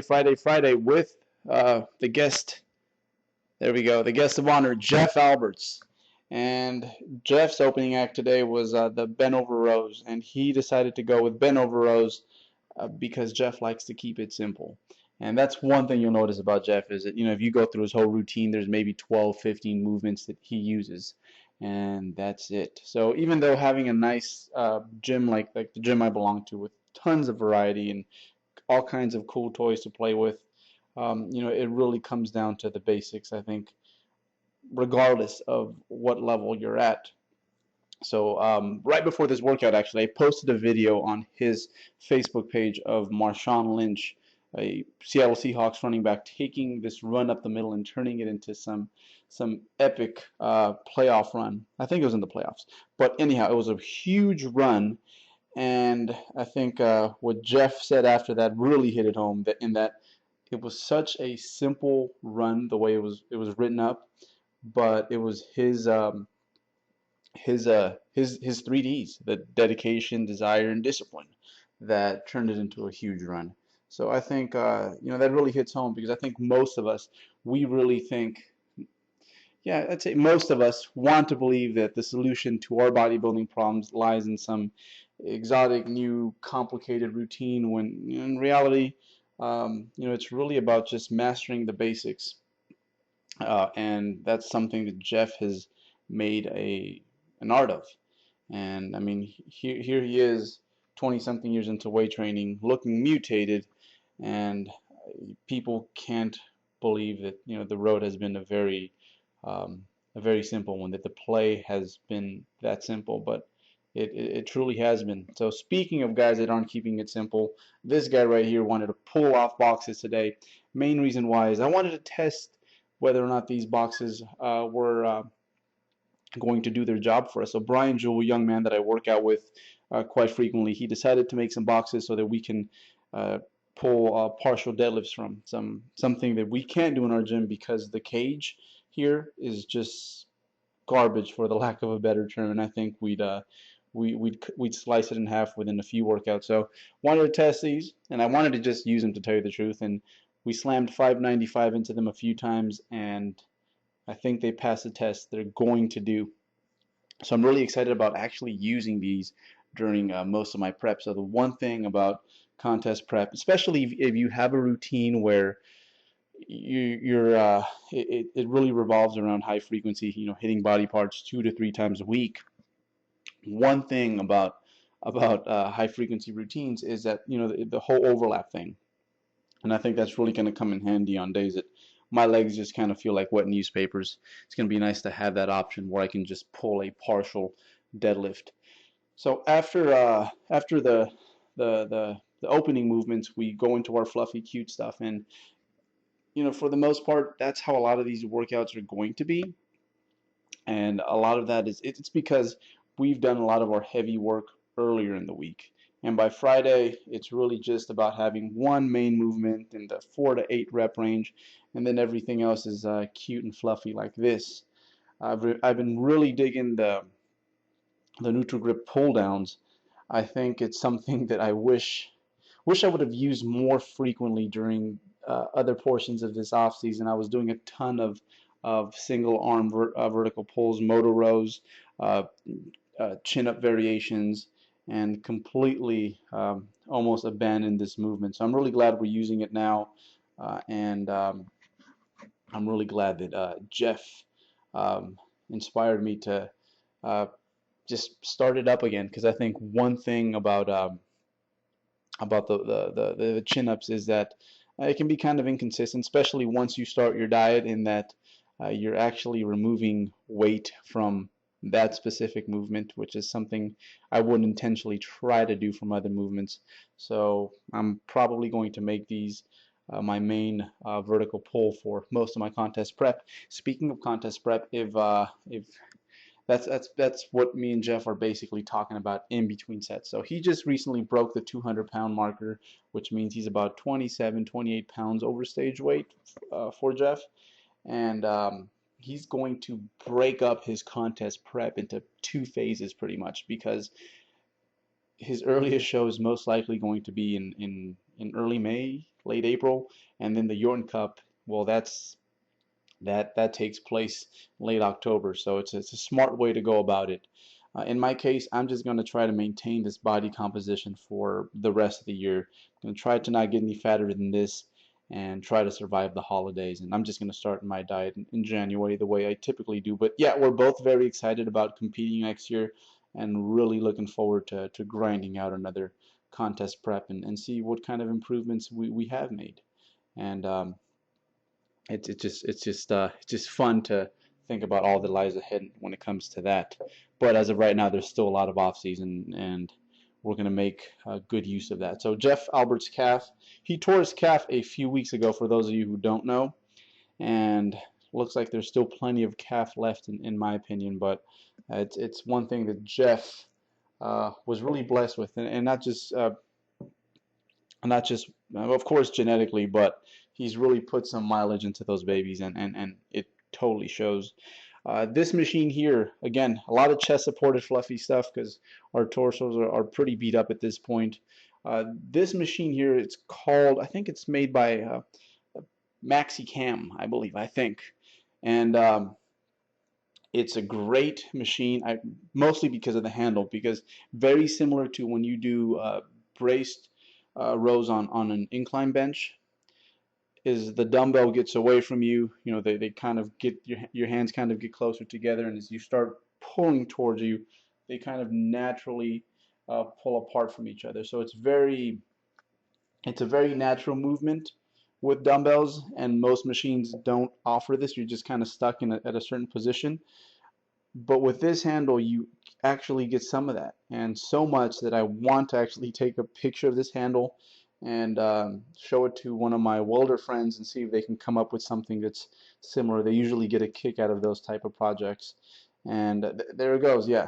Friday with the guest. There we go, the guest of honor, Jeff Alberts. And Jeff's opening act today was the bent over rows, and he decided to go with bent over rows because Jeff likes to keep it simple. And that's one thing you'll notice about Jeff is that, if you go through his whole routine, there's maybe 12, 15 movements that he uses, and that's it. So even though having a nice gym like the gym I belong to with tons of variety and all kinds of cool toys to play with, it really comes down to the basics, I think, regardless of what level you're at. So right before this workout, actually, I posted a video on his Facebook page of Marshawn Lynch, a Seattle Seahawks running back, taking this run up the middle and turning it into some epic playoff run. I think it was in the playoffs. But anyhow, it was a huge run, and I think what Jeff said after that really hit it home. That it was such a simple run, the way it was written up, but it was his 3Ds, the dedication, desire, and discipline, that turned it into a huge run. So I think that really hits home, because I think most of us, we really think, yeah, I'd say most of us want to believe that the solution to our bodybuilding problems lies in some exotic, new, complicated routine, when in reality, it's really about just mastering the basics. And that's something that Jeff has made an art of. And I mean, here he is, 20-something years into weight training, looking mutated, and people can't believe that the road has been a very simple one, that the play has been that simple, but it truly has been. So speaking of guys that aren't keeping it simple, this guy right here wanted to pull off boxes today. Main reason why is I wanted to test whether or not these boxes were going to do their job for us. So Brian Jewell, a young man that I work out with quite frequently, he decided to make some boxes so that we can pull partial deadlifts from, something that we can't do in our gym because the cage here is just garbage, for the lack of a better term. And I think we'd slice it in half within a few workouts. So wanted to test these, and I wanted to just use them, to tell you the truth. And we slammed 595 into them a few times, and I think they passed the test they're going to do. So I'm really excited about actually using these during most of my prep. So the one thing about contest prep, especially if you have a routine where it really revolves around high frequency, hitting body parts 2 to 3 times a week. One thing about high frequency routines is that the whole overlap thing, and I think that's really going to come in handy on days that my legs just kind of feel like wet newspapers. It's going to be nice to have that option where I can just pull a partial deadlift. So after the opening movements, we go into our fluffy, cute stuff, and for the most part, that's how a lot of these workouts are going to be. And a lot of that is it's because we've done a lot of our heavy work earlier in the week. And by Friday, it's really just about having one main movement in the 4 to 8 rep range, and then everything else is cute and fluffy like this. I've been really digging the NutriGrip pull downs. I think it's something that I wish I would have used more frequently during other portions of this off season. I was doing a ton of single arm vertical pulls, motor rows, chin up variations, and completely almost abandoned this movement. So I'm really glad we're using it now, and I'm really glad that Jeff inspired me to just start it up again, because I think one thing about the chin ups is that it can be kind of inconsistent, especially once you start your diet, in that you're actually removing weight from that specific movement, which is something I wouldn't intentionally try to do from other movements. So I'm probably going to make these my main vertical pull for most of my contest prep. Speaking of contest prep, if that's what me and Jeff are basically talking about in between sets. So he just recently broke the 200-pound marker, which means he's about 27, 28 pounds over stage weight for Jeff. And he's going to break up his contest prep into 2 phases pretty much, because his earliest show is most likely going to be in in early May, late April, and then the Yorton Cup. Well, that takes place late October. So it's a smart way to go about it. In my case, I'm just going to try to maintain this body composition for the rest of the year. I'm going to try to not get any fatter than this and try to survive the holidays. And I'm just going to start my diet in January the way I typically do. But yeah, we're both very excited about competing next year and really looking forward to grinding out another contest prep and see what kind of improvements we have made. And it's just fun to think about all that lies ahead when it comes to that. But as of right now, there's still a lot of off season, and we're going to make good use of that. So Jeff Albert's calf, he tore his calf a few weeks ago. For those of you who don't know, and looks like there's still plenty of calf left, in my opinion. But it's one thing that Jeff was really blessed with, and not just of course genetically, but he's really put some mileage into those babies, and it totally shows. This machine here, again, a lot of chest supported fluffy stuff because our torsos are pretty beat up at this point. This machine here, it's called, I think it's made by Maxi Cam, I believe, I think. And it's a great machine, mostly because of the handle, because very similar to when you do braced rows on an incline bench, is the dumbbell gets away from you. You know, they kind of get your hands kind of get closer together, and as you start pulling towards you, they kind of naturally pull apart from each other. So it's a very natural movement with dumbbells, and most machines don't offer this. You're just kind of stuck at a certain position. But with this handle, you actually get some of that, and so much that I want to actually take a picture of this handle and show it to one of my welder friends and see if they can come up with something that's similar. They usually get a kick out of those type of projects. And there it goes. Yeah,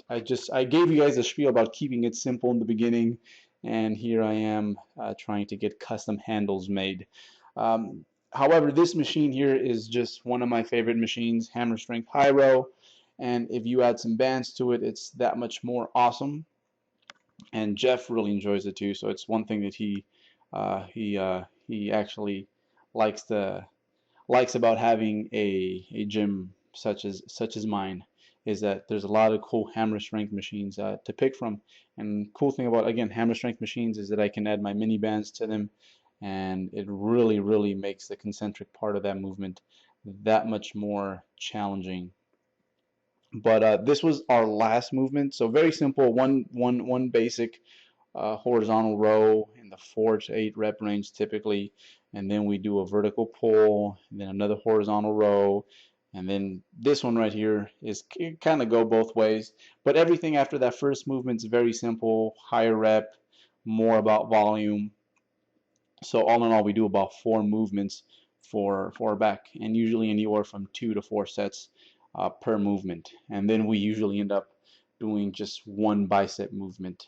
I gave you guys a spiel about keeping it simple in the beginning, and here I am trying to get custom handles made. However, this machine here is just one of my favorite machines, hammer strength high row. And if you add some bands to it, it's that much more awesome. And Jeff really enjoys it too. So it's one thing that he actually likes likes about having a gym such as mine, is that there's a lot of cool hammer strength machines to pick from. And cool thing about, again, hammer strength machines is that I can add my mini bands to them, and it really makes the concentric part of that movement that much more challenging. But this was our last movement, so very simple, one basic horizontal row in the 4 to 8 rep range typically, and then we do a vertical pull, and then another horizontal row, and then this one right here is kind of go both ways. But everything after that first movement is very simple, higher rep, more about volume. So all in all, we do about 4 movements for our back, and usually anywhere from 2 to 4 sets per movement. And then we usually end up doing just one bicep movement,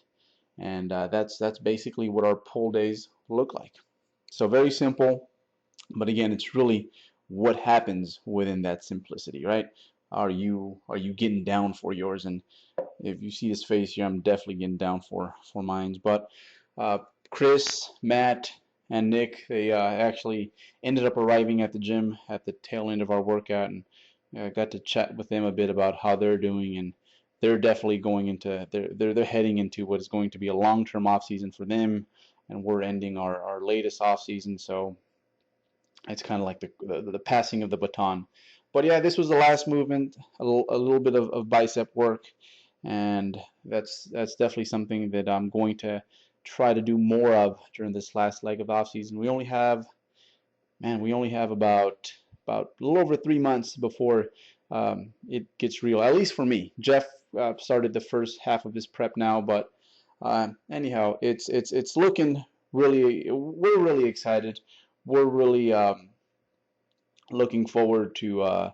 and that's basically what our pull days look like. So very simple, but again, it's really what happens within that simplicity, right? Are you getting down for yours? And if you see his face here, I'm definitely getting down for mine. But uh, Chris, Matt, and Nick, they actually ended up arriving at the gym at the tail end of our workout, and got to chat with them a bit about how they're doing, and they're definitely going into they're heading into what is going to be a long-term off season for them, and we're ending our latest off season, so it's kind of like the passing of the baton. But yeah, this was the last movement, a little bit of bicep work, and that's definitely something that I'm going to try to do more of during this last leg of off season. We only have about a little over 3 months before it gets real, at least for me. Jeff started the first half of his prep now, but anyhow, it's looking really. We're really excited. We're really looking forward to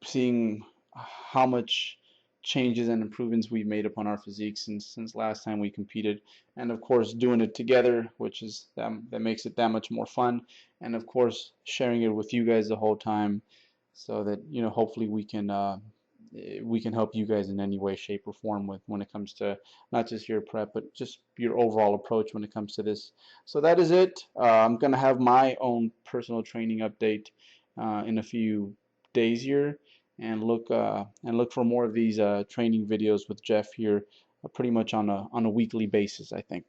seeing how much changes and improvements we've made upon our physique since last time we competed, and of course doing it together, which is that makes it that much more fun, and of course sharing it with you guys the whole time, so that hopefully we can we can help you guys in any way, shape, or form with when it comes to not just your prep, but just your overall approach when it comes to this. So that is it. I'm gonna have my own personal training update in a few days here, and look for more of these training videos with Jeff here, pretty much on a weekly basis, I think.